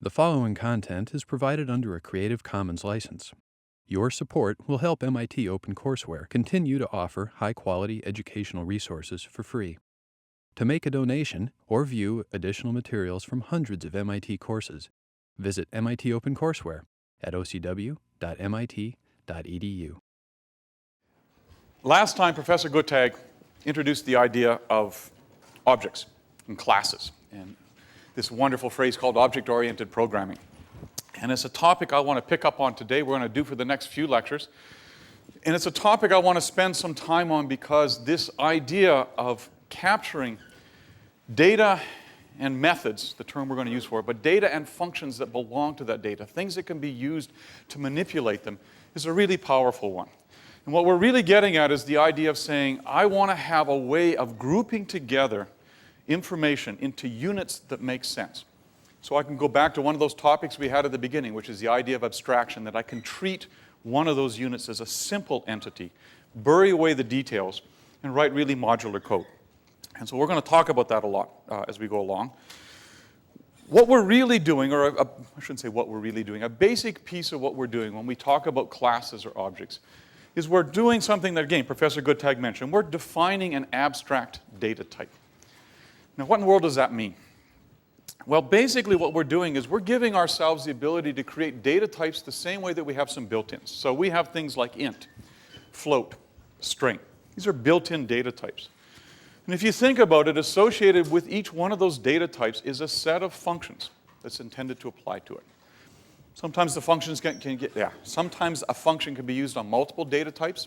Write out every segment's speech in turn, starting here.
The following content is provided under a Creative Commons license. Your support will help MIT OpenCourseware continue to offer high-quality educational resources for free. To make a donation or view additional materials from hundreds of MIT courses, visit MIT OpenCourseware at ocw.mit.edu. Last time, Professor Guttag introduced the idea of objects and classes, and this wonderful phrase called object-oriented programming. And it's a topic I want to pick up on today. We're going to do for the next few lectures. And it's a topic I want to spend some time on because this idea of capturing data and methods, the term we're going to use for it, but data and functions that belong to that data, things that can be used to manipulate them, is a really powerful one. And what we're really getting at is the idea of saying, I want to have a way of grouping together information into units that make sense. So I can go back to one of those topics we had at the beginning, which is the idea of abstraction, that I can treat one of those units as a simple entity, bury away the details, and write really modular code. And so we're going to talk about that a lot as we go along. What we're really doing, or I shouldn't say what we're really doing, a basic piece of what we're doing when we talk about classes or objects is we're doing something that, again, Professor Guttag mentioned. We're defining an abstract data type. Now, what in the world does that mean? Well, basically what we're doing is we're giving ourselves the ability to create data types the same way that we have some built-ins. So we have things like int, float, string. These are built-in data types. And if you think about it, associated with each one of those data types is a set of functions that's intended to apply to it. Sometimes the functions sometimes a function can be used on multiple data types.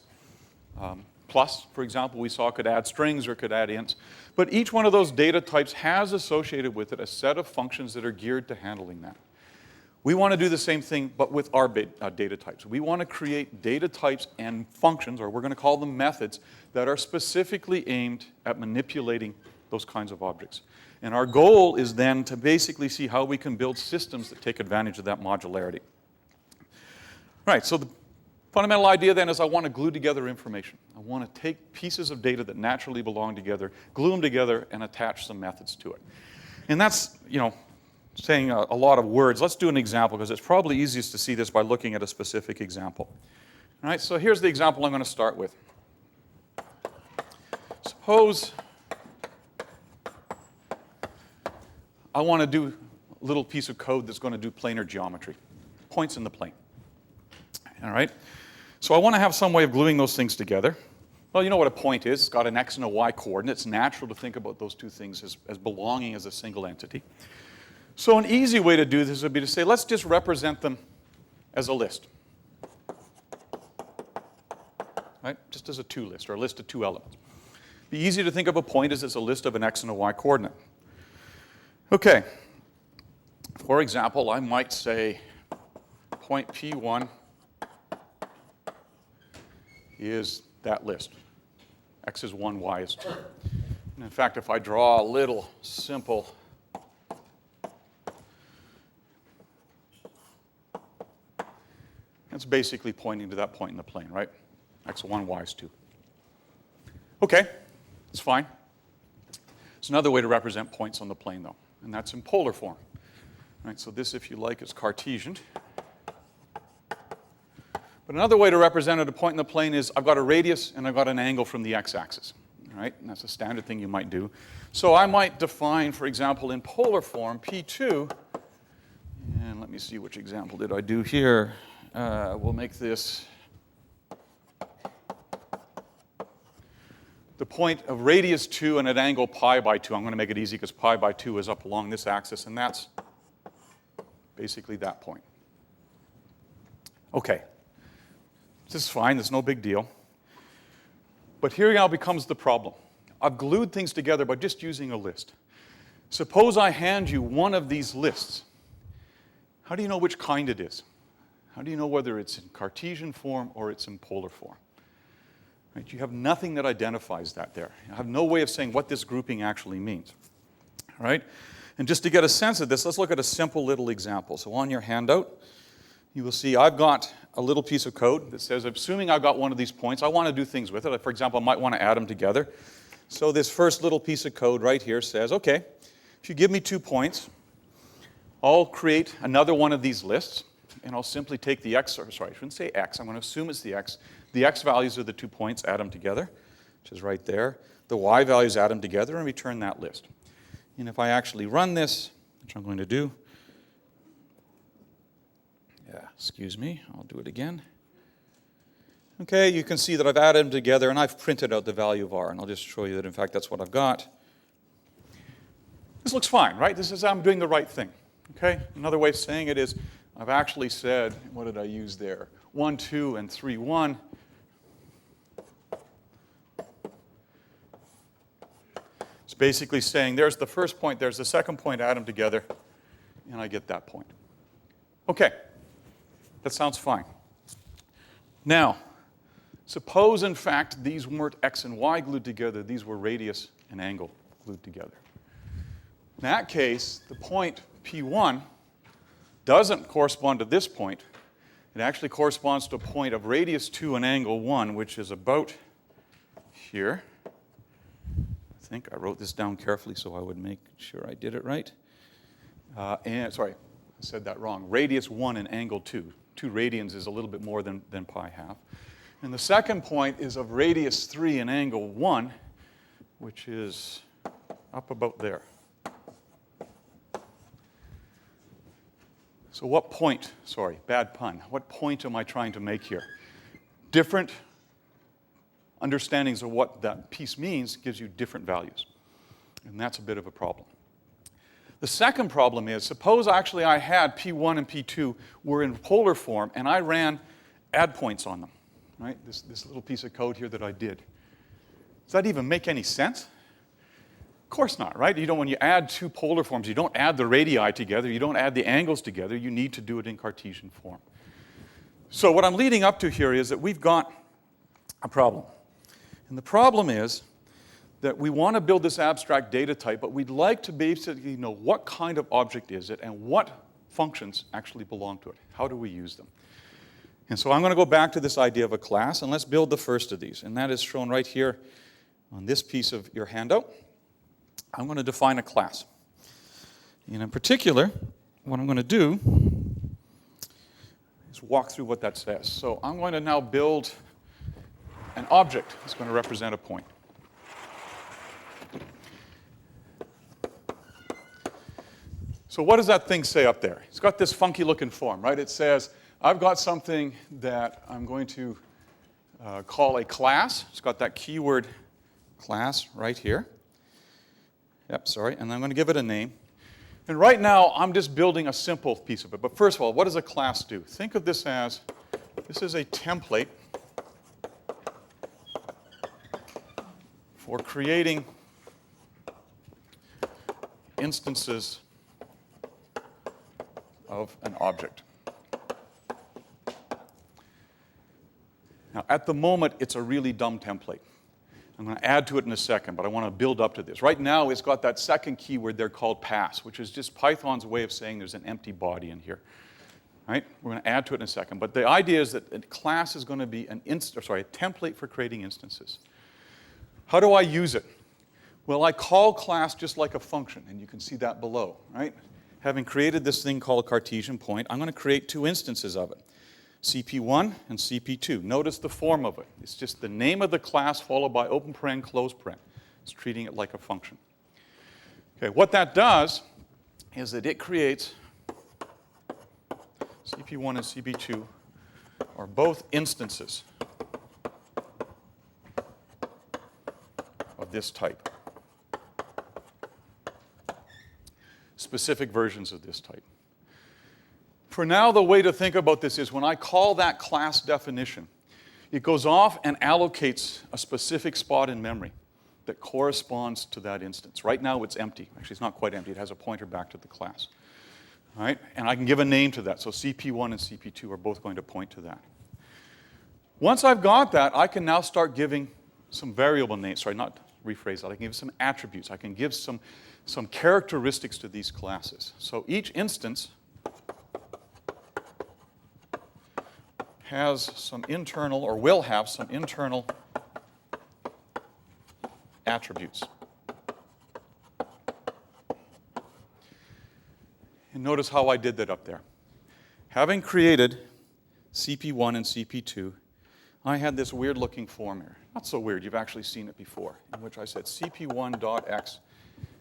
Plus, for example, we saw could add strings or could add ints. But each one of those data types has associated with it a set of functions that are geared to handling that. We want to do the same thing, but with our data types. We want to create data types and functions, or we're going to call them methods, that are specifically aimed at manipulating those kinds of objects. And our goal is then to basically see how we can build systems that take advantage of that modularity. Right, so the fundamental idea then is I want to glue together information. I want to take pieces of data that naturally belong together, glue them together, and attach some methods to it. And that's, saying a lot of words. Let's do an example because it's probably easiest to see this by looking at a specific example. All right, so here's the example I'm going to start with. Suppose I want to do a little piece of code that's going to do planar geometry, points in the plane. All right? So I want to have some way of gluing those things together. Well, you know what a point is. It's got an x and a y coordinate. It's natural to think about those two things as belonging as a single entity. So an easy way to do this would be to say, let's just represent them as a list. Right? Just as a two list, or a list of two elements. It'd be easy to think of a point as it's a list of an x and a y coordinate. Okay. For example, I might say point P1 is that list. X is 1, y is 2. And in fact, if I draw a little simple it's basically pointing to that point in the plane, right? X is 1, y is 2. Okay, it's fine. It's another way to represent points on the plane, though, and that's in polar form. Right, so this, if you like, is Cartesian. But another way to represent a point in the plane is I've got a radius and I've got an angle from the x-axis. Right? And that's a standard thing you might do. So I might define, for example, in polar form, P2, and let me see which example did I do here. We'll make this the point of radius 2 and at angle pi by 2. I'm going to make it easy because pi by 2 is up along this axis, and that's basically that point. Okay. This is fine. There's no big deal. But here now becomes the problem. I've glued things together by just using a list. Suppose I hand you one of these lists. How do you know which kind it is? How do you know whether it's in Cartesian form or it's in polar form? Right? You have nothing that identifies that there. You have no way of saying what this grouping actually means. All right? And just to get a sense of this, let's look at a simple little example. So on your handout, you will see I've got a little piece of code that says, assuming I've got one of these points, I want to do things with it. For example, I might want to add them together. So this first little piece of code right here says, okay, if you give me 2 points, I'll create another one of these lists, and I'll simply take the x, or sorry, I shouldn't say x, I'm going to assume it's the x. The x values are the 2 points, add them together, which is right there. The y values, add them together, and return that list. And if I actually run this, which I'm going to do, excuse me, I'll do it again. Okay, you can see that I've added them together, and I've printed out the value of r, and I'll just show you that, in fact, that's what I've got. This looks fine, right? This is, I'm doing the right thing, okay? Another way of saying it is, I've actually said, what did I use there? 1, 2, and 3, 1. It's basically saying, there's the first point, there's the second point, add them together, and I get that point. Okay, that sounds fine. Now, suppose, in fact, these weren't x and y glued together, these were radius and angle glued together. In that case, the point P1 doesn't correspond to this point. It actually corresponds to a point of radius 2 and angle 1, which is about here. I think I wrote this down carefully so I would make sure I did it right. Sorry, I said that wrong. Radius 1 and angle 2. 2 radians is a little bit more than pi half. And the second point is of radius 3 and angle 1, which is up about there. So what point, sorry, bad pun, what point am I trying to make here? Different understandings of what that piece means gives you different values. And that's a bit of a problem. The second problem is, suppose actually I had P1 and P2 were in polar form, and I ran add points on them, right? This little piece of code here that I did. Does that even make any sense? Of course not, right? You don't, when you add two polar forms, you don't add the radii together, you don't add the angles together, you need to do it in Cartesian form. So what I'm leading up to here is that we've got a problem. And the problem is that we want to build this abstract data type, but we'd like to basically know what kind of object is it and what functions actually belong to it. How do we use them? And so I'm going to go back to this idea of a class, and let's build the first of these. And that is shown right here on this piece of your handout. I'm going to define a class. And in particular, what I'm going to do is walk through what that says. So I'm going to now build an object that's going to represent a point. So what does that thing say up there? It's got this funky looking form, right? It says, I've got something that I'm going to call a class. It's got that keyword class right here. Yep, sorry, and I'm going to give it a name. And right now, I'm just building a simple piece of it. But first of all, what does a class do? Think of this as, this is a template for creating instances of an object. Now, at the moment, it's a really dumb template. I'm going to add to it in a second, but I want to build up to this. Right now, it's got that second keyword there called pass, which is just Python's way of saying there's an empty body in here. Right? We're going to add to it in a second. But the idea is that a class is going to be a template for creating instances. How do I use it? Well, I call class just like a function, and you can see that below. Right? Having created this thing called Cartesian point, I'm going to create two instances of it. CP1 and CP2. Notice the form of it. It's just the name of the class followed by open paren, close paren. It's treating it like a function. Okay, what that does is that it creates CP1 and CP2 are both instances of this type. Specific versions of this type. For now, the way to think about this is when I call that class definition, it goes off and allocates a specific spot in memory that corresponds to that instance. Right now, it's empty. Actually, it's not quite empty. It has a pointer back to the class. All right? And I can give a name to that. So CP1 and CP2 are both going to point to that. Once I've got that, I can now start giving some variable names. Sorry, not rephrase that. I can give some attributes. I can give some characteristics to these classes. So each instance has some internal, or will have some internal attributes. And And notice how I did that up there. Having created CP1 and CP2, I had this weird-looking form here. Not so weird, you've actually seen it before, in which I said CP1.x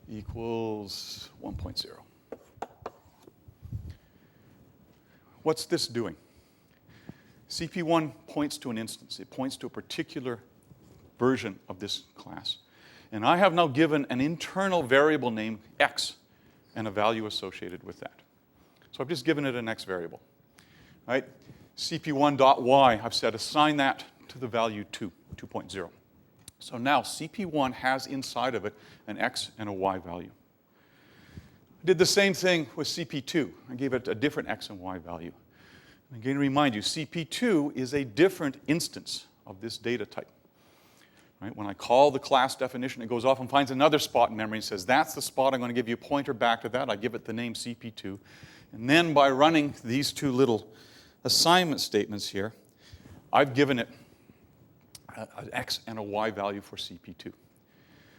equals 1.0. What's this doing? CP1 points to an instance. It points to a particular version of this class. And I have now given an internal variable named x and a value associated with that. So I've just given it an x variable. Right? CP1.y, I've said assign that to the value 2.0. So now CP1 has inside of it an x and a y value. I did the same thing with CP2. I gave it a different x and y value. And again, to remind you, CP2 is a different instance of this data type. Right? When I call the class definition, it goes off and finds another spot in memory and says, that's the spot, I'm going to give you a pointer back to that. I give it the name CP2. And then by running these two little assignment statements here, I've given it an x and a y value for CP2.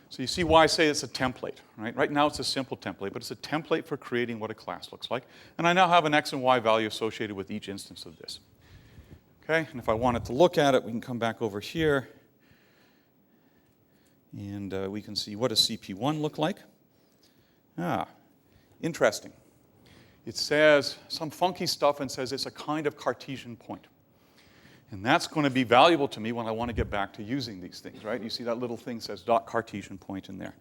So you see why I say it's a template, right? Right now it's a simple template, but it's a template for creating what a class looks like. And I now have an x and y value associated with each instance of this. Okay, and if I wanted to look at it, we can come back over here. And we can see what does CP1 look like. Interesting. It says some funky stuff and says it's a kind of Cartesian point. And that's going to be valuable to me when I want to get back to using these things, right? You see that little thing says dot Cartesian point in there.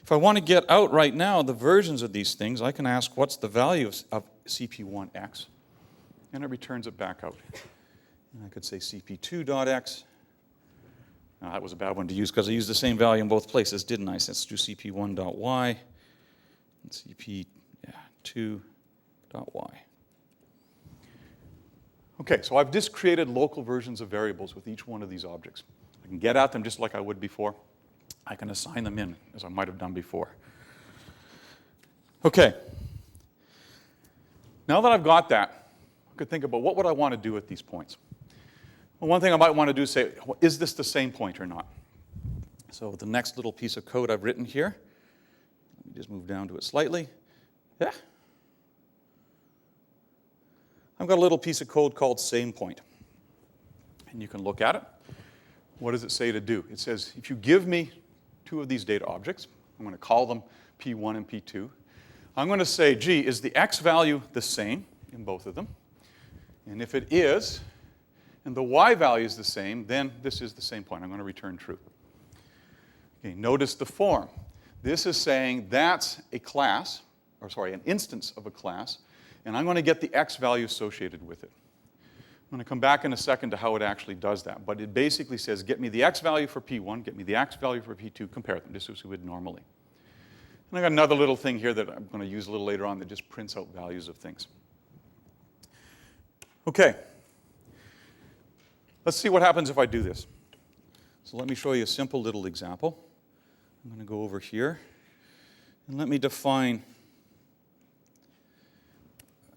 If I want to get out right now the versions of these things, I can ask what's the value of CP1x, and it returns it back out. And I could say CP2.x. Now, that was a bad one to use because I used the same value in both places, didn't I? So let's do CP1.y and CP2.y. Okay, so I've just created local versions of variables with each one of these objects. I can get at them just like I would before. I can assign them in as I might have done before. Okay. Now that I've got that, I could think about what would I want to do with these points. Well, one thing I might want to do is say, well, is this the same point or not? So the next little piece of code I've written here, let me just move down to it slightly. Yeah. I've got a little piece of code called same point. And you can look at it. What does it say to do? It says, if you give me two of these data objects, I'm going to call them P1 and P2. I'm going to say, gee, is the x value the same in both of them? And if it is, and the y value is the same, then this is the same point. I'm going to return true. Okay, notice the form. This is saying that's a class, or sorry, an instance of a class, and I'm going to get the x value associated with it. I'm going to come back in a second to how it actually does that. But it basically says, get me the x value for P1, get me the x value for P2, compare them, just as we would normally. And I got another little thing here that I'm going to use a little later on that just prints out values of things. Okay. Let's see what happens if I do this. So let me show you a simple little example. I'm going to go over here, and let me define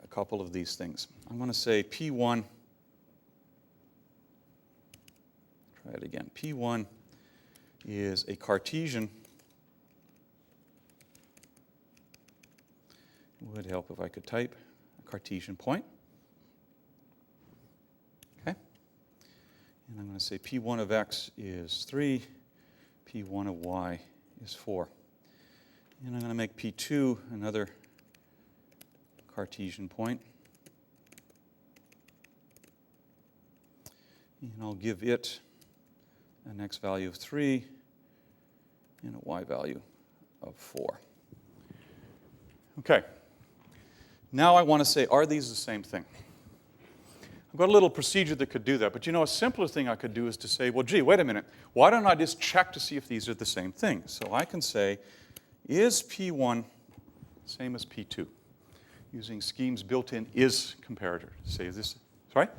a couple of these things. I'm going to say P1, try it again. P1 is a Cartesian. It would help if I could type a Cartesian point. Okay. And I'm going to say P1 of x is 3, P1 of y is 4. And I'm going to make P2 another Cartesian point. And I'll give it an x value of 3 and a y value of 4. Okay. Now I want to say, are these the same thing? I've got a little procedure that could do that, but you know, a simpler thing I could do is to say, well, gee, wait a minute. Why don't I just check to see if these are the same thing? So I can say, is P1 same as P2? Using Scheme's built-in is comparator. Say, is this, sorry?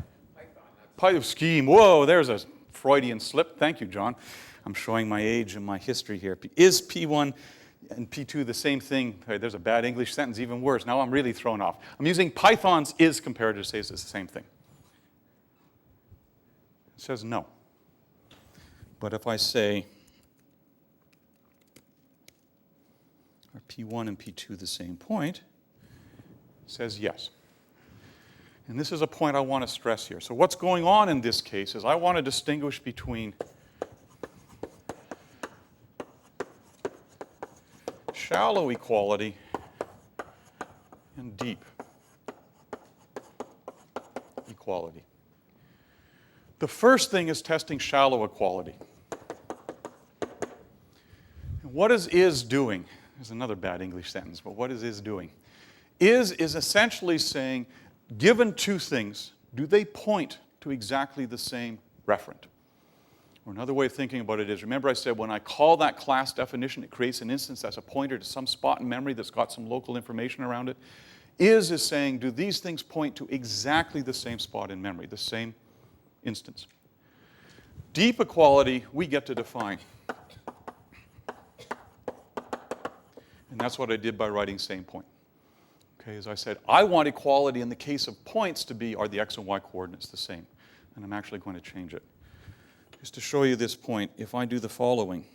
Python Scheme. Whoa, there's a Freudian slip. Thank you, John. I'm showing my age and my history here. Is P1 and P2 the same thing? Hey, there's a bad English sentence, even worse. Now I'm really thrown off. I'm using Python's is comparator to say it's the same thing. It says no. But if I say, are P1 and P2 the same point? says yes. And this is a point I want to stress here. So what's going on in this case is I want to distinguish between shallow equality and deep equality. The first thing is testing shallow equality. And what is doing? There's another bad English sentence, but what is doing? Is essentially saying, given two things, do they point to exactly the same referent? Or another way of thinking about it is, remember I said when I call that class definition, it creates an instance that's a pointer to some spot in memory that's got some local information around it. Is saying, do these things point to exactly the same spot in memory, the same instance? Deep equality, we get to define. And that's what I did by writing same point. Okay, as I said, I want equality in the case of points to be, are the x and y coordinates the same? And I'm actually going to change it. Just to show you this point, if I do the following.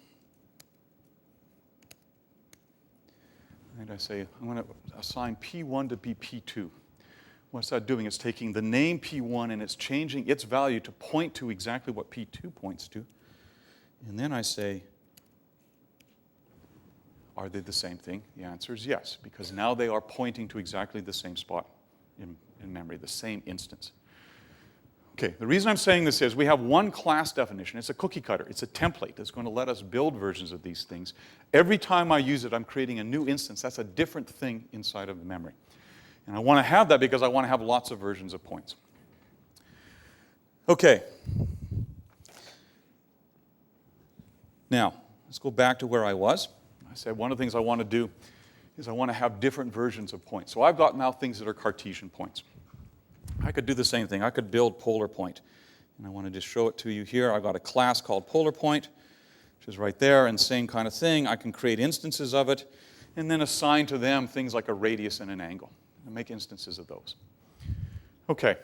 And I say, I'm going to assign P1 to be P2. What's that doing? It's taking the name P1 and it's changing its value to point to exactly what P2 points to. And then I say, are they the same thing? The answer is yes, because now they are pointing to exactly the same spot in memory, the same instance. Okay, the reason I'm saying this is we have one class definition. It's a cookie cutter. It's a template that's going to let us build versions of these things. Every time I use it, I'm creating a new instance. That's a different thing inside of the memory. And I want to have that because I want to have lots of versions of points. Okay. Now, let's go back to where I was. I said one of the things I want to do is I want to have different versions of points. So I've got now things that are Cartesian points. I could do the same thing. I could build polar point. And I want to just show it to you here. I've got a class called polar point, which is right there, and same kind of thing. I can create instances of it and then assign to them things like a radius and an angle and make instances of those. Okay,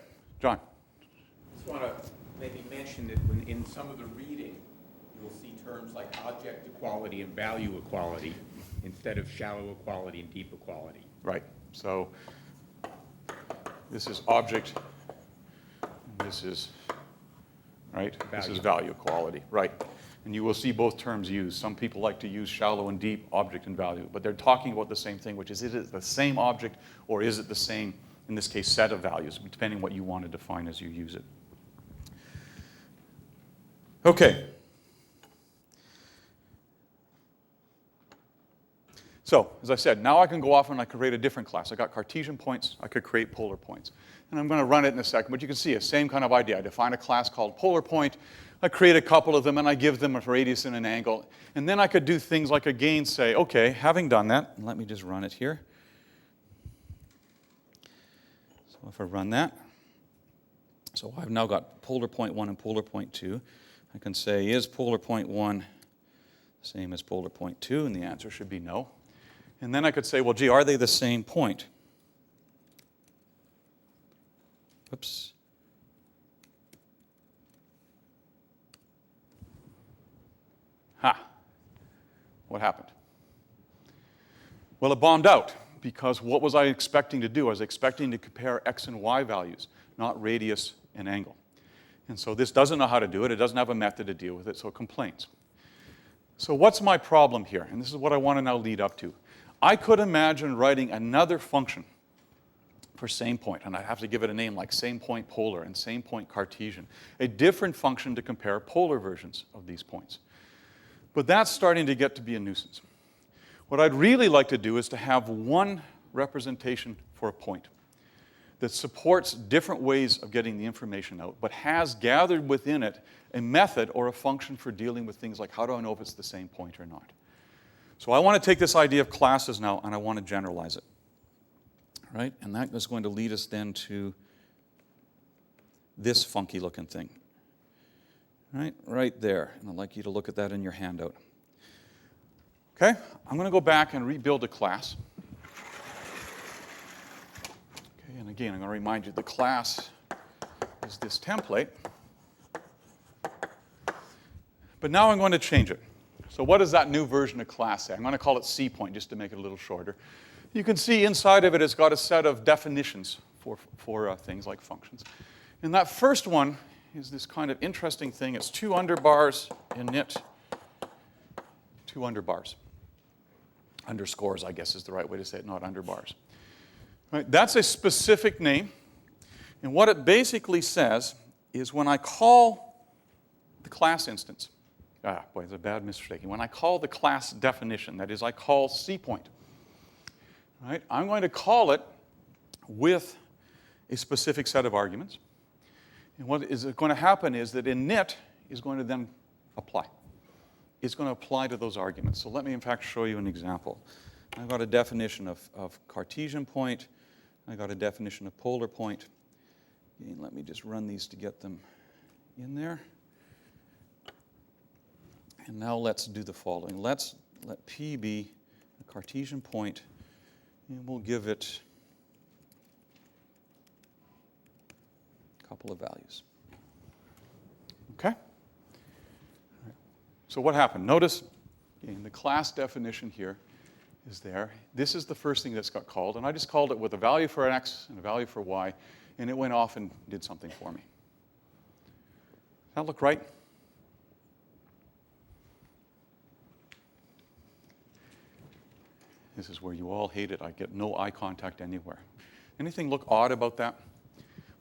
John. I just want to maybe mention that when in some of the reading, you'll see terms like object equality and value equality instead of shallow equality and deep equality. Right. So this is object, and this is, right? This is value equality, right? And you will see both terms used. Some people like to use shallow and deep, object and value, but they're talking about the same thing, which is it the same object or is it the same, in this case, set of values, depending on what you want to define as you use it. Okay. So, as I said, now I can go off and I can create a different class. I got Cartesian points, I could create polar points. And I'm going to run it in a second, but you can see a same kind of idea. I define a class called polar point, I create a couple of them, and I give them a radius and an angle. And then I could do things like, again, say, okay, having done that, let me just run it here. So if I run that, so I've now got polar point 1 and polar point 2. I can say, is polar point 1 same as polar point 2? And the answer should be no. And then I could say, well, gee, are they the same point? Oops. Ha. What happened? Well, it bombed out, because what was I expecting to do? I was expecting to compare x and y values, not radius and angle. And so this doesn't know how to do it. It doesn't have a method to deal with it, so it complains. So what's my problem here? And this is what I want to now lead up to. I could imagine writing another function for same point, and I have to give it a name like same point polar and same point Cartesian, a different function to compare polar versions of these points. But that's starting to get to be a nuisance. What I'd really like to do is to have one representation for a point that supports different ways of getting the information out, but has gathered within it a method or a function for dealing with things like how do I know if it's the same point or not. So I want to take this idea of classes now and I want to generalize it. Right? And that is going to lead us then to this funky looking thing. Right there. And I'd like you to look at that in your handout. Okay? I'm going to go back and rebuild a class. Okay, and again, I'm going to remind you the class is this template. But now I'm going to change it. So what does that new version of class say? I'm going to call it C point just to make it a little shorter. You can see inside of it it's got a set of definitions for things like functions. And that first one is this kind of interesting thing. It's 2 underbars init, 2 underbars. Underscores, I guess, is the right way to say it, not underbars. Right, that's a specific name. And what it basically says is when I call the class instance, boy, it's a bad mistake. When I call the class definition, that is, I call cPoint, right, I'm going to call it with a specific set of arguments. And what is going to happen is that init is going to then apply. It's going to apply to those arguments. So let me, in fact, show you an example. I've got a definition of Cartesian point. I've got a definition of polar point. And let me just run these to get them in there. And now let's do the following. Let P be a Cartesian point, and we'll give it a couple of values. Okay? So what happened? Notice the class definition here is there. This is the first thing that's got called, and I just called it with a value for an x and a value for y, and it went off and did something for me. Does that look right? This is where you all hate it. I get no eye contact anywhere. Anything look odd about that?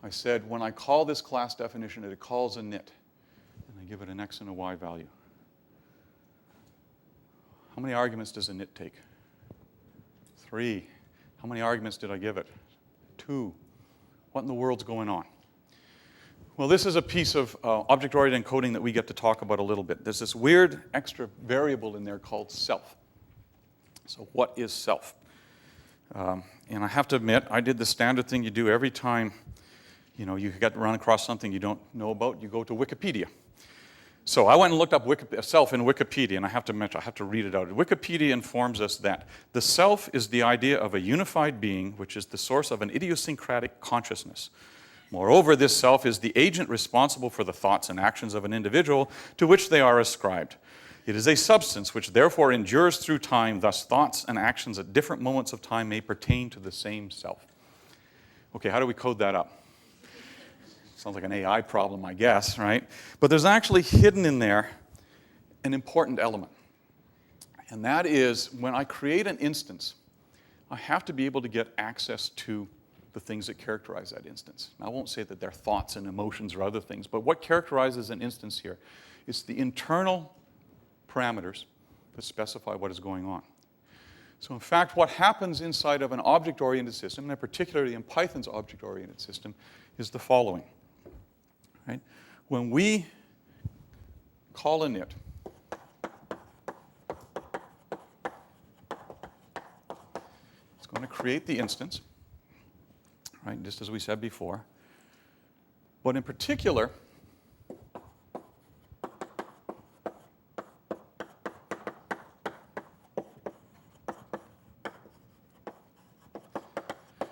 I said when I call this class definition, it calls a init, and I give it an x and a y value. How many arguments does a init take? 3. How many arguments did I give it? 2. What in the world's going on? Well, this is a piece of object-oriented encoding that we get to talk about a little bit. There's this weird extra variable in there called self. So what is self? And I have to admit, I did the standard thing you do every time you get run across something you don't know about. You go to Wikipedia. So I went and looked up self in Wikipedia, and I have to read it out. Wikipedia informs us that the self is the idea of a unified being, which is the source of an idiosyncratic consciousness. Moreover, this self is the agent responsible for the thoughts and actions of an individual to which they are ascribed. It is a substance which therefore endures through time, thus thoughts and actions at different moments of time may pertain to the same self. Okay, how do we code that up? Sounds like an AI problem, I guess, right? But there's actually hidden in there an important element. And that is when I create an instance, I have to be able to get access to the things that characterize that instance. Now, I won't say that they're thoughts and emotions or other things, but what characterizes an instance here is the internal parameters that specify what is going on. So in fact, what happens inside of an object-oriented system, and particularly in Python's object-oriented system, is the following. Right? When we call init, it's going to create the instance, right, just as we said before. But in particular,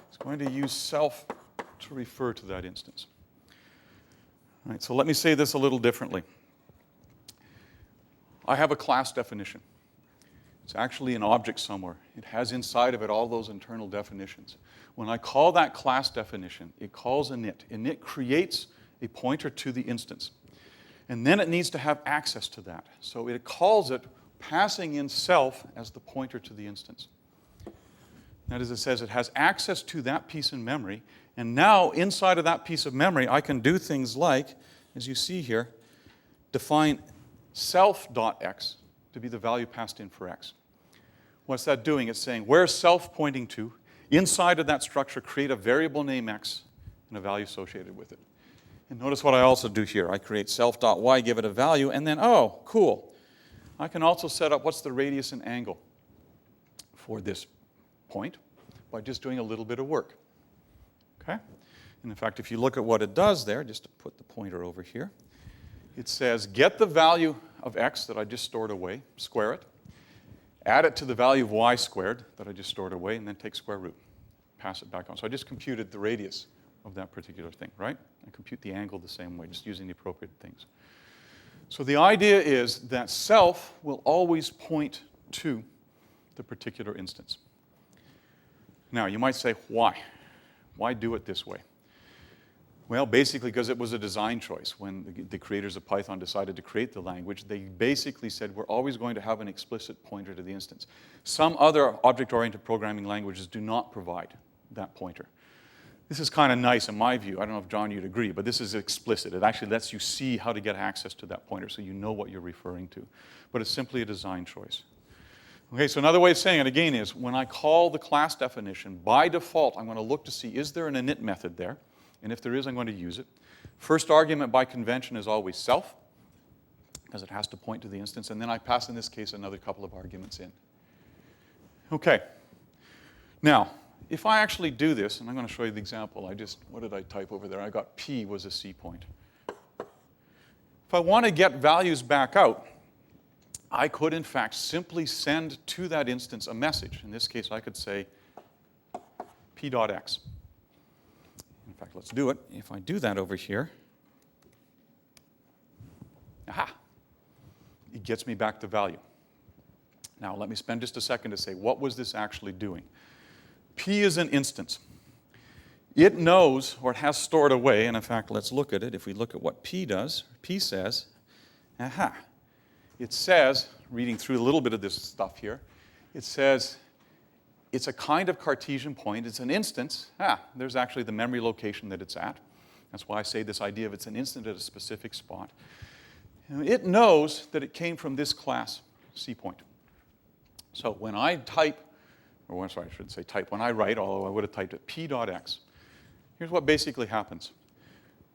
it's going to use self to refer to that instance. Right, so let me say this a little differently. I have a class definition. It's actually an object somewhere. It has inside of it all those internal definitions. When I call that class definition, it calls init. Init creates a pointer to the instance. And then it needs to have access to that. So it calls it passing in self as the pointer to the instance. That is, it says it has access to that piece in memory. And now, inside of that piece of memory, I can do things like, as you see here, define self.x to be the value passed in for x. What's that doing? It's saying, where's self pointing to? Inside of that structure, create a variable name x and a value associated with it. And notice what I also do here. I create self.y, give it a value, and then, oh, cool. I can also set up what's the radius and angle for this point by just doing a little bit of work. Okay? And in fact, if you look at what it does there, just to put the pointer over here, it says get the value of x that I just stored away, square it, add it to the value of y squared that I just stored away, and then take square root, pass it back on. So I just computed the radius of that particular thing, right? I compute the angle the same way, just using the appropriate things. So the idea is that self will always point to the particular instance. Now, you might say, why? Why do it this way? Well, basically because it was a design choice. When the creators of Python decided to create the language, they basically said, we're always going to have an explicit pointer to the instance. Some other object-oriented programming languages do not provide that pointer. This is kind of nice in my view. I don't know if, John, you'd agree, but this is explicit. It actually lets you see how to get access to that pointer so you know what you're referring to. But it's simply a design choice. Okay, so another way of saying it again is when I call the class definition, by default, I'm going to look to see, is there an init method there? And if there is, I'm going to use it. First argument by convention is always self, because it has to point to the instance. And then I pass, in this case, another couple of arguments in. Okay. Now, if I actually do this, and I'm going to show you the example. What did I type over there? I got P was a C point. If I want to get values back out, I could, in fact, simply send to that instance a message. In this case, I could say p.x. In fact, let's do it. If I do that over here, aha, it gets me back the value. Now, let me spend just a second to say, what was this actually doing? P is an instance. It knows, or it has stored away, and in fact, let's look at it. If we look at what P does, P says, aha. It says, reading through a little bit of this stuff here, it says it's a kind of Cartesian point. It's an instance. There's actually the memory location that it's at. That's why I say this idea of it's an instant at a specific spot. It knows that it came from this class C point. So when I type, or sorry, I shouldn't say type, when I write, although I would have typed it, p.x, here's what basically happens.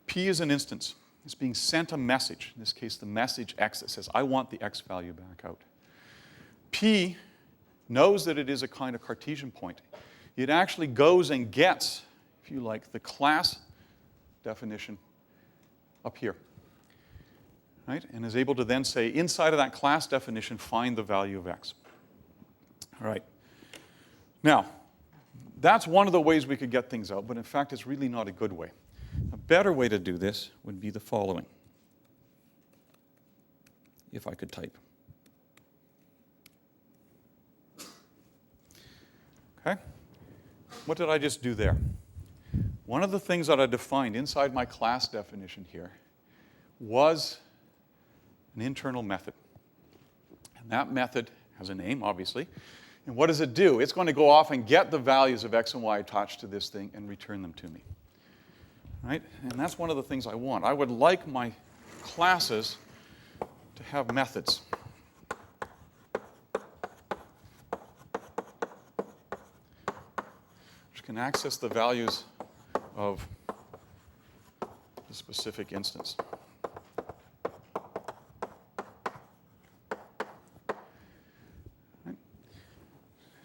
P is an instance. It's being sent a message, in this case the message x that says, I want the x value back out. P knows that it is a kind of Cartesian point. It actually goes and gets, if you like, the class definition up here, right? And is able to then say, inside of that class definition, find the value of x. All right. Now, that's one of the ways we could get things out, but in fact, it's really not a good way. A better way to do this would be the following. If I could type. Okay? What did I just do there? One of the things that I defined inside my class definition here was an internal method. And that method has a name, obviously. And what does it do? It's going to go off and get the values of x and y attached to this thing and return them to me. Right? And that's one of the things I want. I would like my classes to have methods. Which can access the values of the specific instance.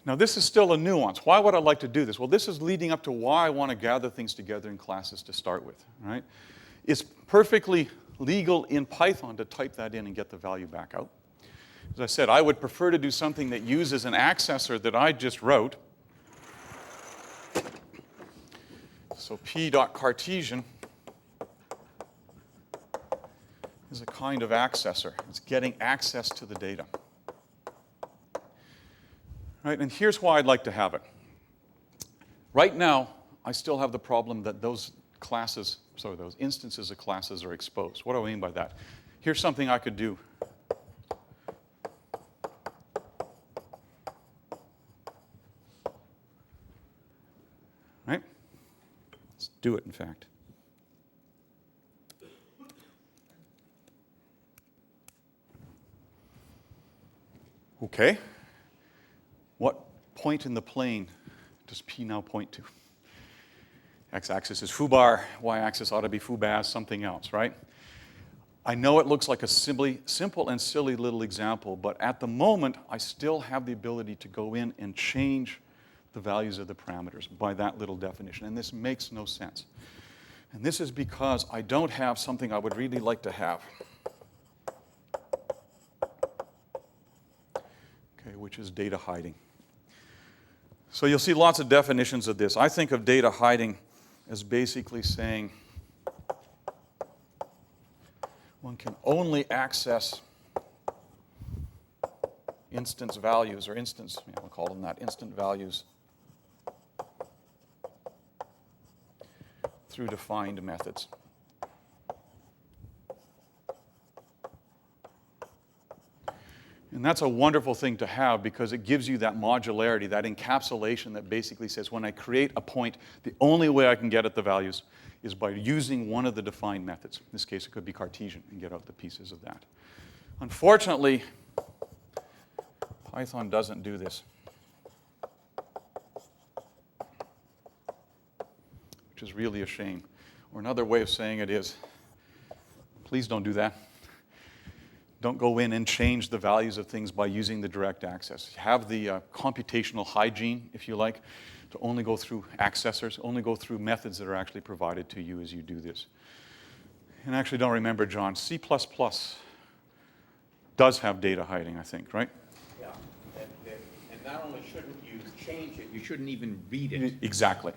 Now, this is still a nuance. Why would I like to do this? Well, this is leading up to why I want to gather things together in classes to start with. Right? It's perfectly legal in Python to type that in and get the value back out. As I said, I would prefer to do something that uses an accessor that I just wrote. So p.cartesian is a kind of accessor. It's getting access to the data. Right, and here's why I'd like to have it. Right now, I still have the problem that those instances of classes are exposed. What do I mean by that? Here's something I could do. Right? Let's do it, in fact. Okay. What point in the plane does P now point to? X-axis is foobar, y-axis ought to be foobaz, something else, right? I know it looks like a simple and silly little example, but at the moment, I still have the ability to go in and change the values of the parameters by that little definition, and this makes no sense. And this is because I don't have something I would really like to have. Okay, which is data hiding. So you'll see lots of definitions of this. I think of data hiding as basically saying one can only access instance values, or we'll call them that, instant values through defined methods. And that's a wonderful thing to have because it gives you that modularity, that encapsulation that basically says when I create a point, the only way I can get at the values is by using one of the defined methods. In this case, it could be Cartesian and get out the pieces of that. Unfortunately, Python doesn't do this, which is really a shame. Or another way of saying it is, please don't do that. Don't go in and change the values of things by using the direct access. Have the computational hygiene, if you like, to only go through accessors, only go through methods that are actually provided to you as you do this. And actually, don't remember, John, C++ does have data hiding, I think, right? Yeah, and not only shouldn't you change it, you shouldn't even read it. Exactly.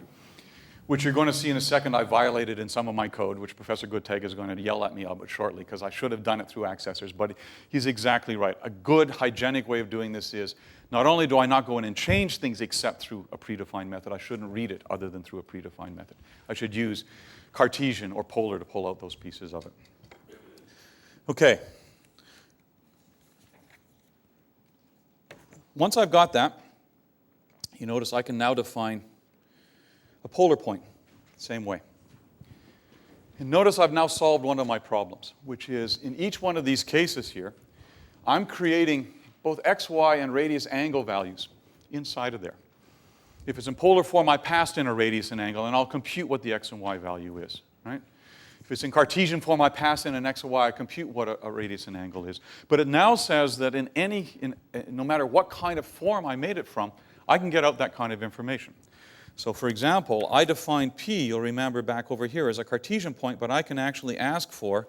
Which you're going to see in a second I violated in some of my code, which Professor Guttag is going to yell at me about shortly, because I should have done it through accessors. But he's exactly right. A good, hygienic way of doing this is, not only do I not go in and change things except through a predefined method, I shouldn't read it other than through a predefined method. I should use Cartesian or polar to pull out those pieces of it. Okay. Once I've got that, you notice I can now define a polar point, same way. And notice I've now solved one of my problems, which is in each one of these cases here, I'm creating both x, y, and radius angle values inside of there. If it's in polar form, I passed in a radius and angle, and I'll compute what the x and y value is, right? If it's in Cartesian form, I pass in an x and y, I compute what a radius and angle is. But it now says that no matter what kind of form I made it from, I can get out that kind of information. So for example, I define P, you'll remember back over here, as a Cartesian point, but I can actually ask for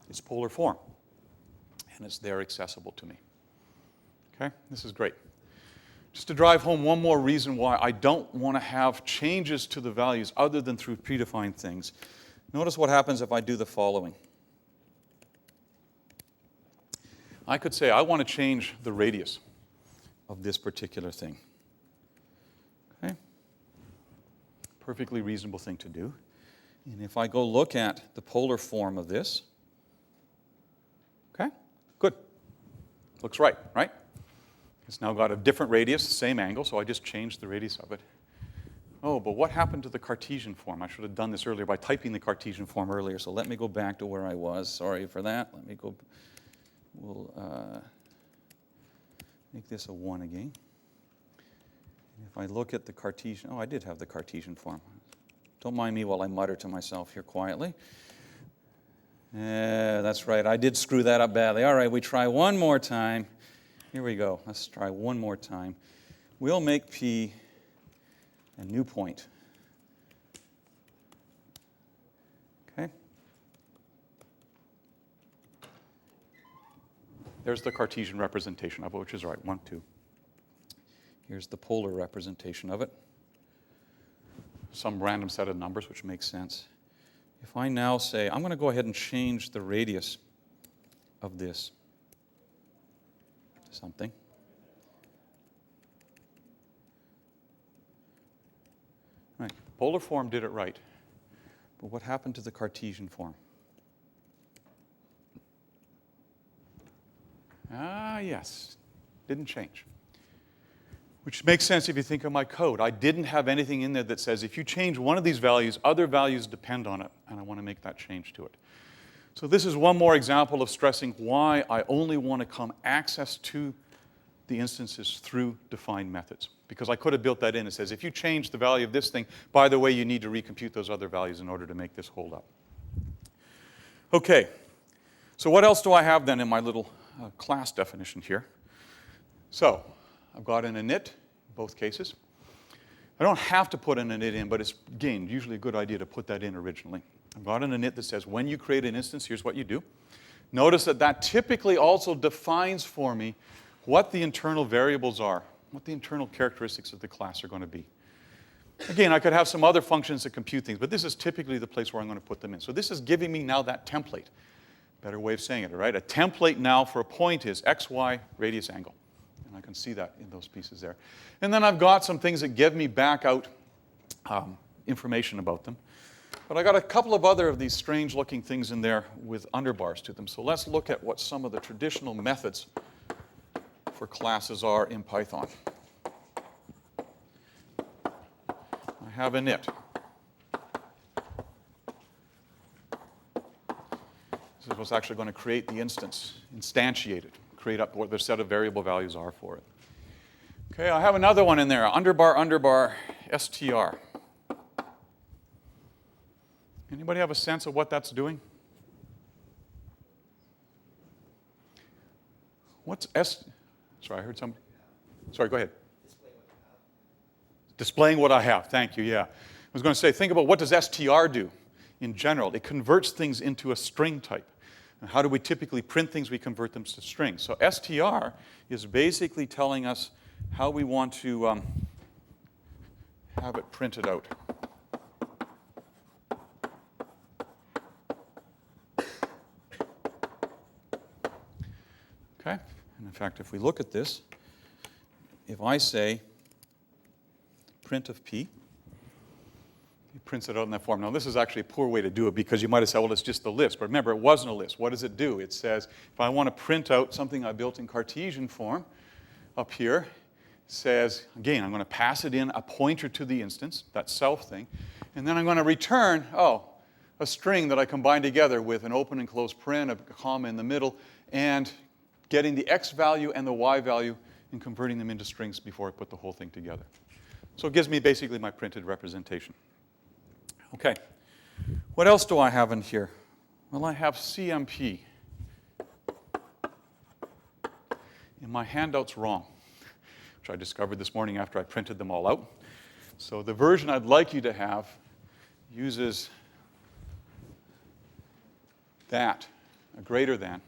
its polar form. And it's there accessible to me. Okay, this is great. Just to drive home one more reason why I don't want to have changes to the values other than through predefined things. Notice what happens if I do the following. I could say I want to change the radius of this particular thing. Okay? Perfectly reasonable thing to do. And if I go look at the polar form of this, okay, good. Looks right, right? It's now got a different radius, same angle, so I just changed the radius of it. Oh, but what happened to the Cartesian form? I should have done this earlier by typing the Cartesian form earlier, so let me go back to where I was. Sorry for that. Let me go, we'll make this a 1 again. And if I look at the Cartesian, I did have the Cartesian form. Don't mind me while I mutter to myself here quietly. That's right, I did screw that up badly. All right, we try one more time. Here we go. Let's try one more time. We'll make P a new point. Okay? There's the Cartesian representation of it, which is right, 1, 2. Here's the polar representation of it. Some random set of numbers, which makes sense. If I now say, I'm going to go ahead and change the radius of this to something. Right, polar form did it right. But what happened to the Cartesian form? Yes, didn't change. Which makes sense if you think of my code. I didn't have anything in there that says if you change one of these values, other values depend on it, and I want to make that change to it. So this is one more example of stressing why I only want to come access to the instances through defined methods. Because I could have built that in. It says if you change the value of this thing, by the way, you need to recompute those other values in order to make this hold up. Okay, so what else do I have then in my little class definition here? So I've got an init in both cases. I don't have to put an init in, but it's, again, usually a good idea to put that in originally. I've got an init that says when you create an instance, here's what you do. Notice that that typically also defines for me what the internal variables are, what the internal characteristics of the class are going to be. Again, I could have some other functions that compute things, but this is typically the place where I'm going to put them in. So this is giving me now that template. Better way of saying it, all right? A template now for a point is x, y, radius, angle. And I can see that in those pieces there. And then I've got some things that give me back out information about them. But I got a couple of other of these strange looking things in there with underbars to them. So let's look at what some of the traditional methods for classes are in Python. I have init. This is what's actually going to create the instance, instantiate it, create up what the set of variable values are for it. Okay, I have another one in there, underbar str. Anybody have a sense of what that's doing? What's Sorry, I heard somebody. Sorry, go ahead. Displaying what I have. Thank you, yeah. I was going to say, think about what does str do in general. It converts things into a string type. And how do we typically print things? We convert them to strings. So str is basically telling us how we want to have it printed out. Okay? And in fact, if we look at this, if I say print of p, it prints it out in that form. Now, this is actually a poor way to do it because you might have said, well, it's just a list. But remember, it wasn't a list. What does it do? It says, if I want to print out something I built in Cartesian form up here, it says, again, I'm going to pass it in a pointer to the instance, that self thing, and then I'm going to return, a string that I combine together with an open and close paren, a comma in the middle, and getting the x value and the y value and converting them into strings before I put the whole thing together. So it gives me basically my printed representation. Okay, what else do I have in here? Well, I have CMP. And my handout's wrong, which I discovered this morning after I printed them all out. So the version I'd like you to have uses that, a greater than,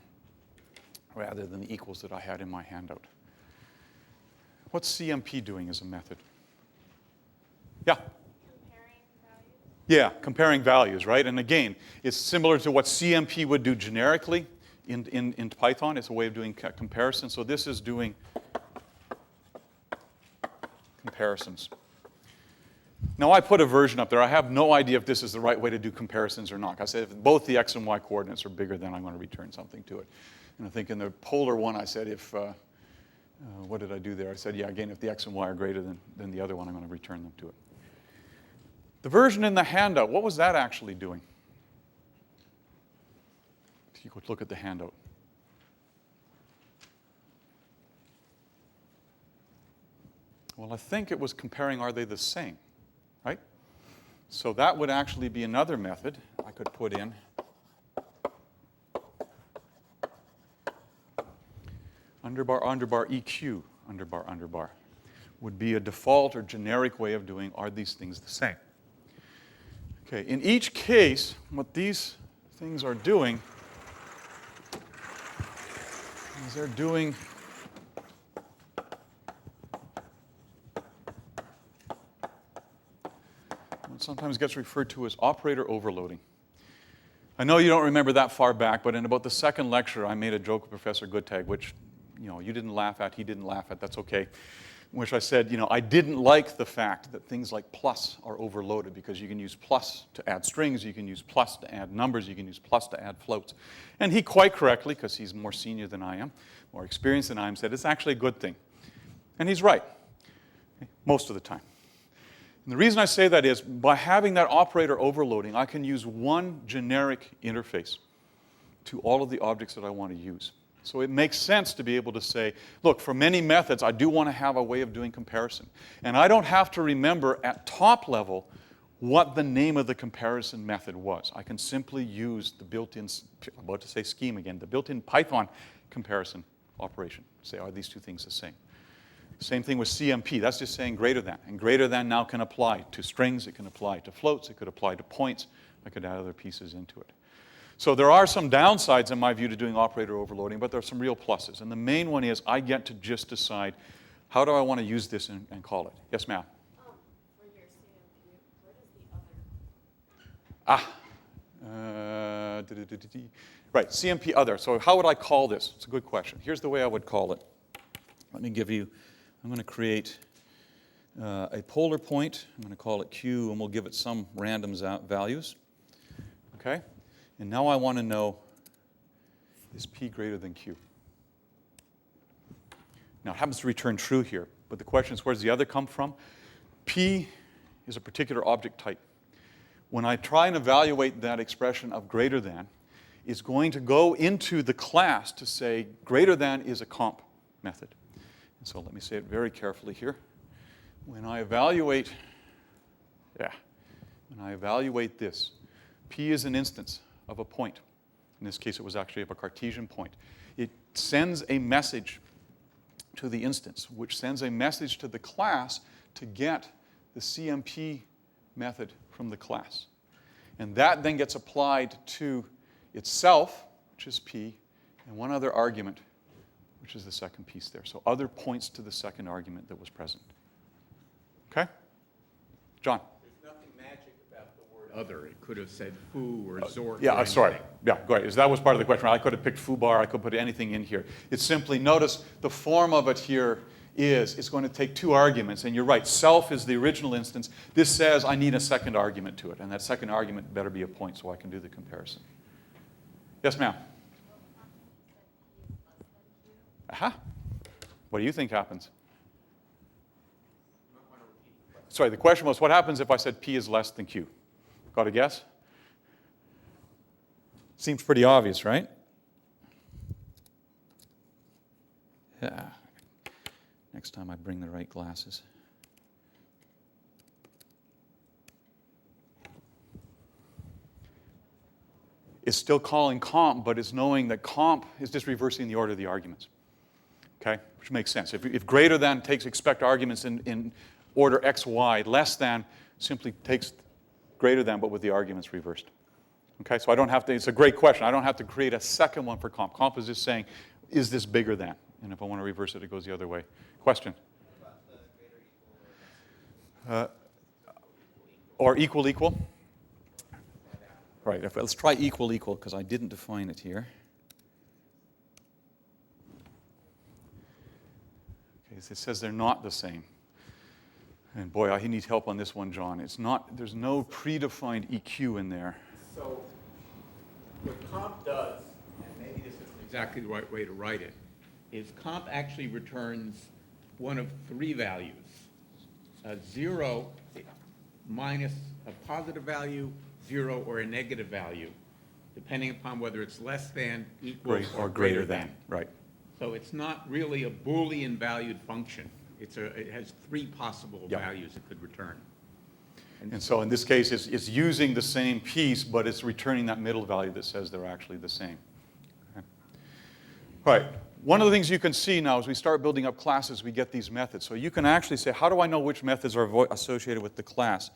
rather than the equals that I had in my handout. What's CMP doing as a method? Yeah? Yeah, comparing values, right? And again, it's similar to what CMP would do generically in Python. It's a way of doing comparison. So this is doing comparisons. Now, I put a version up there. I have no idea if this is the right way to do comparisons or not. I said if both the x and y coordinates are bigger, then I'm going to return something to it. And I think in the polar one, I said if, what did I do there? I said, yeah, again, if the x and y are greater than the other one, I'm going to return them to it. The version in the handout, what was that actually doing? If you could look at the handout. Well, I think it was comparing are they the same, right? So that would actually be another method I could put in. Underbar, underbar, EQ, underbar, underbar, would be a default or generic way of doing are these things the same? Okay, in each case, what these things are doing is they're doing what sometimes gets referred to as operator overloading. I know you don't remember that far back, but in about the second lecture, I made a joke with Professor Guttag, which you didn't laugh at, he didn't laugh at, that's okay. In which I said, I didn't like the fact that things like plus are overloaded because you can use plus to add strings, you can use plus to add numbers, you can use plus to add floats. And he quite correctly, because he's more senior than I am, more experienced than I am, said it's actually a good thing. And he's right, most of the time. And the reason I say that is by having that operator overloading, I can use one generic interface to all of the objects that I want to use. So it makes sense to be able to say, look, for many methods, I do want to have a way of doing comparison. And I don't have to remember at top level what the name of the comparison method was. I can simply use the built-in, I'm about to say scheme again, the built-in Python comparison operation. Say, are these two things the same? Same thing with CMP. That's just saying greater than. And greater than now can apply to strings. It can apply to floats. It could apply to points. I could add other pieces into it. So there are some downsides, in my view, to doing operator overloading, but there are some real pluses. And the main one is I get to just decide, how do I want to use this and call it? Yes, ma'am? For your CMP, what is the other? Right, CMP other. So how would I call this? It's a good question. Here's the way I would call it. Let me give you, I'm going to create a polar point. I'm going to call it Q, and we'll give it some random values. Okay? And now I want to know, is P greater than Q? Now, it happens to return true here, but the question is, where does the other come from? P is a particular object type. When I try and evaluate that expression of greater than, it's going to go into the class to say greater than is a comp method. And so let me say it very carefully here. When I evaluate this, P is an instance of a point. In this case, it was actually of a Cartesian point. It sends a message to the instance, which sends a message to the class to get the CMP method from the class. And that then gets applied to itself, which is P, and one other argument, which is the second piece there. So other points to the second argument that was present. Okay? John? There's nothing magic about the word other. It could have said foo or zork. Yeah, or sorry. anything. Yeah, go ahead. That was part of the question. I could have picked foobar. I could put anything in here. It's simply, notice the form of it here is it's going to take two arguments. And you're right, self is the original instance. This says I need a second argument to it. And that second argument better be a point so I can do the comparison. Yes, ma'am? Aha. What do you think happens? Sorry, the question was, what happens if I said P is less than Q? Got a guess? Seems pretty obvious, right? Yeah. Next time I bring the right glasses. It's still calling comp, but it's knowing that comp is just reversing the order of the arguments. Okay? Which makes sense. If greater than expect arguments in order x, y, less than simply takes greater than, but with the arguments reversed. Okay, so I don't have to, it's a great question. I don't have to create a second one for comp. Comp is just saying, is this bigger than? And if I want to reverse it, it goes the other way. Question? Or equal, equal? Right, let's try equal, equal, because I didn't define it here. Okay, so it says they're not the same. And boy, I need help on this one, John. It's not, there's no predefined EQ in there. So what comp does, and maybe this isn't exactly the right way to write it, is comp actually returns one of three values. A 0 minus a positive value, 0 or a negative value, depending upon whether it's less than, equal, or greater than. Right. So it's not really a Boolean valued function. It has three possible values it could return. And so in this case, it's using the same piece, but it's returning that middle value that says they're actually the same. Okay. All right. One of the things you can see now as we start building up classes, we get these methods. So you can actually say, how do I know which methods are associated with the class?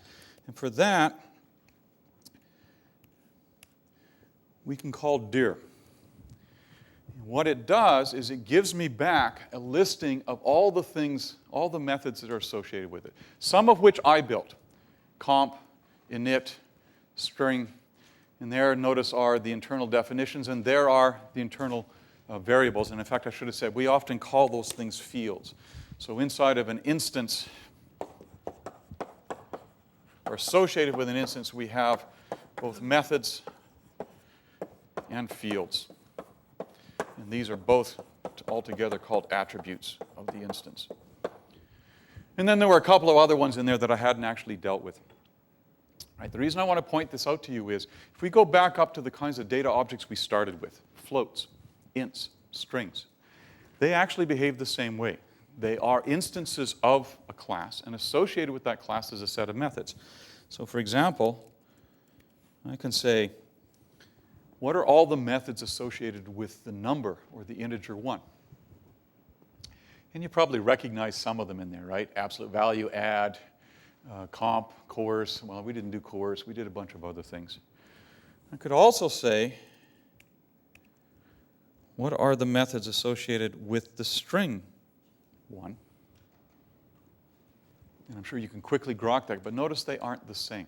And for that, we can call dir. What it does is it gives me back a listing of all the things, all the methods that are associated with it, some of which I built. Comp, init, string, and there, notice, are the internal definitions, and there are the internal variables. And in fact, I should have said, we often call those things fields. So inside of an instance, or associated with an instance, we have both methods and fields. And these are both altogether called attributes of the instance. And then there were a couple of other ones in there that I hadn't actually dealt with. Right, the reason I want to point this out to you is, if we go back up to the kinds of data objects we started with, floats, ints, strings, they actually behave the same way. They are instances of a class, and associated with that class is a set of methods. So for example, I can say, what are all the methods associated with the number or the integer 1? And you probably recognize some of them in there, right? Absolute value, add, comp, coerce. Well, we didn't do coerce. We did a bunch of other things. I could also say, what are the methods associated with the string 1? And I'm sure you can quickly grok that, but notice they aren't the same.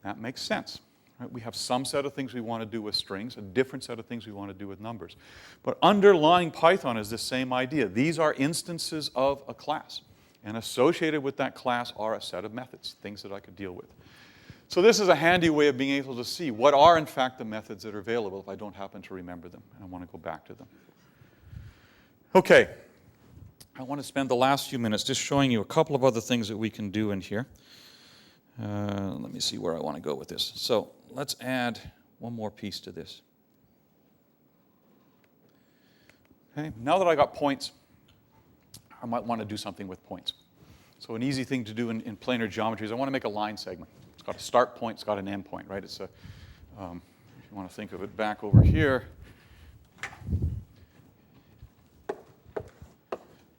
That makes sense. Right? We have some set of things we want to do with strings, a different set of things we want to do with numbers. But underlying Python is the same idea. These are instances of a class. And associated with that class are a set of methods, things that I could deal with. So this is a handy way of being able to see what are, in fact, the methods that are available if I don't happen to remember them, and I want to go back to them. Okay. I want to spend the last few minutes just showing you a couple of other things that we can do in here. Let me see where I want to go with this. So let's add one more piece to this. Okay. Now that I got points, I might want to do something with points. So an easy thing to do in planar geometry is I want to make a line segment. It's got a start point, it's got an end point, right? It's a, if you want to think of it back over here,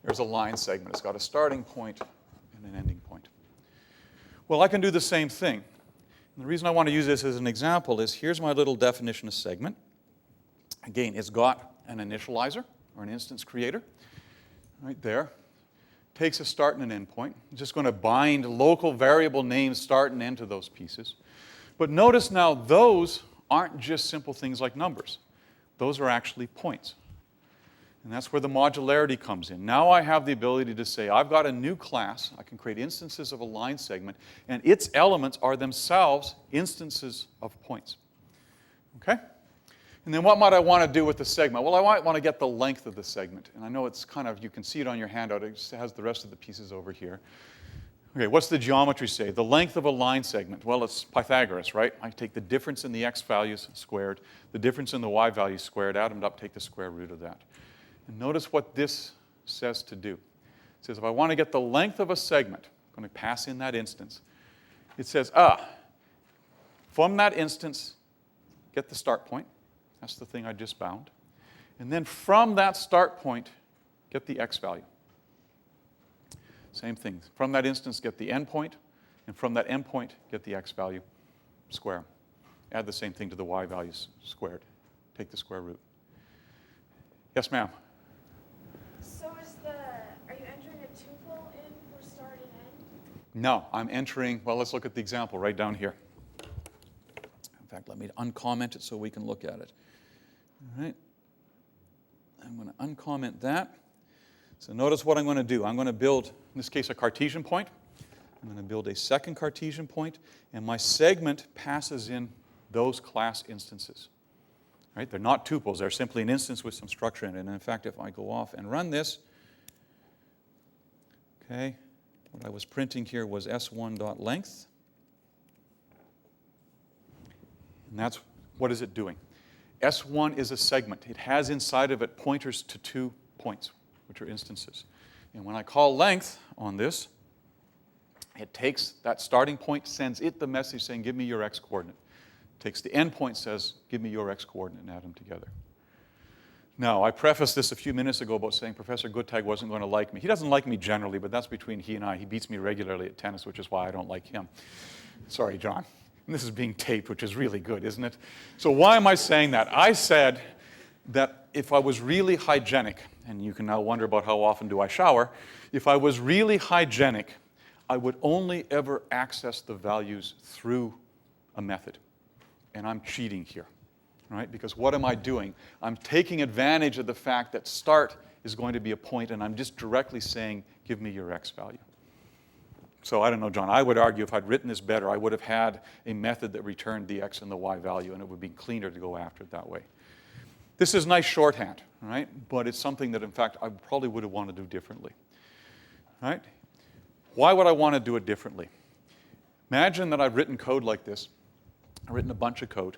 there's a line segment. It's got a starting point and an ending point. Well, I can do the same thing. And the reason I want to use this as an example is here's my little definition of segment. Again, it's got an initializer or an instance creator right there. Takes a start and an end point. I'm just going to bind local variable names start and end to those pieces. But notice now those aren't just simple things like numbers. Those are actually points. And that's where the modularity comes in. Now I have the ability to say, I've got a new class. I can create instances of a line segment, and its elements are themselves instances of points. Okay? And then what might I want to do with the segment? Well, I might want to get the length of the segment. And I know it's kind of, you can see it on your handout. It just has the rest of the pieces over here. Okay, what's the geometry say? The length of a line segment. Well, it's Pythagoras, right? I take the difference in the x values squared, the difference in the y values squared, add them up, take the square root of that. And notice what this says to do. It says if I want to get the length of a segment, I'm going to pass in that instance. It says, from that instance, get the start point. That's the thing I just bound. And then from that start point, get the x value. Same thing. From that instance, get the end point. And from that end point, get the x value, square. Add the same thing to the y values squared. Take the square root. Yes, ma'am? So are you entering a tuple in for start and end? No, I'm entering, well, let's look at the example right down here. In fact, let me uncomment it so we can look at it. All right. I'm going to uncomment that. So notice what I'm going to do. I'm going to build, in this case, a Cartesian point. I'm going to build a second Cartesian point, and my segment passes in those class instances. Right? They're not tuples. They're simply an instance with some structure in it. And in fact, if I go off and run this, okay, what I was printing here was s1.length. And that's, what is it doing? S1 is a segment. It has inside of it pointers to 2 points, which are instances. And when I call length on this, it takes that starting point, sends it the message saying, give me your x coordinate. Takes the end point, says, give me your x coordinate, and add them together. Now, I prefaced this a few minutes ago about saying Professor Guttag wasn't going to like me. He doesn't like me generally, but that's between he and I. He beats me regularly at tennis, which is why I don't like him. Sorry, John. And this is being taped, which is really good, isn't it? So why am I saying that? I said that if I was really hygienic, and you can now wonder about how often do I shower, if I was really hygienic, I would only ever access the values through a method. And I'm cheating here, right? Because what am I doing? I'm taking advantage of the fact that start is going to be a point, and I'm just directly saying, give me your x value. So I don't know, John, I would argue if I'd written this better, I would have had a method that returned the x and the y value, and it would be cleaner to go after it that way. This is nice shorthand, right? But it's something that, in fact, I probably would have wanted to do differently, right? Why would I want to do it differently? Imagine that I've written code like this. I've written a bunch of code.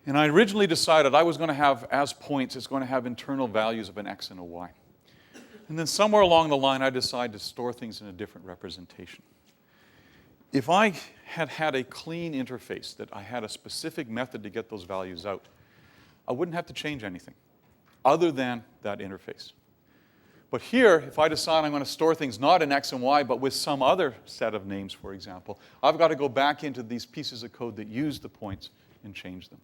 And I originally decided I was going to have, as points, it's going to have internal values of an x and a y. And then somewhere along the line, I decided to store things in a different representation. If I had had a clean interface, that I had a specific method to get those values out, I wouldn't have to change anything other than that interface. But here, if I decide I'm going to store things not in x and y, but with some other set of names, for example, I've got to go back into these pieces of code that use the points and change them.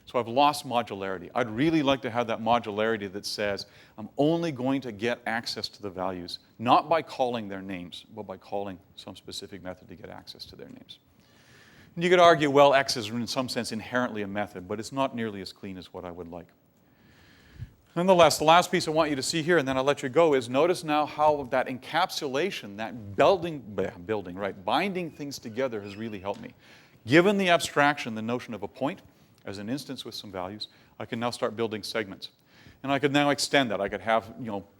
So I've lost modularity. I'd really like to have that modularity that says I'm only going to get access to the values, not by calling their names, but by calling some specific method to get access to their names. And you could argue, well, x is in some sense inherently a method, but it's not nearly as clean as what I would like. Nonetheless, the last piece I want you to see here, and then I'll let you go, is notice now how that encapsulation, that binding things together has really helped me. Given the abstraction, the notion of a point as an instance with some values, I can now start building segments. And I could now extend that. I could have,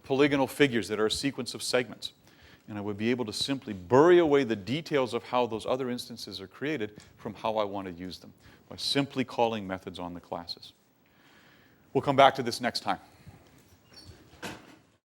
polygonal figures that are a sequence of segments. And I would be able to simply bury away the details of how those other instances are created from how I want to use them by simply calling methods on the classes. We'll come back to this next time.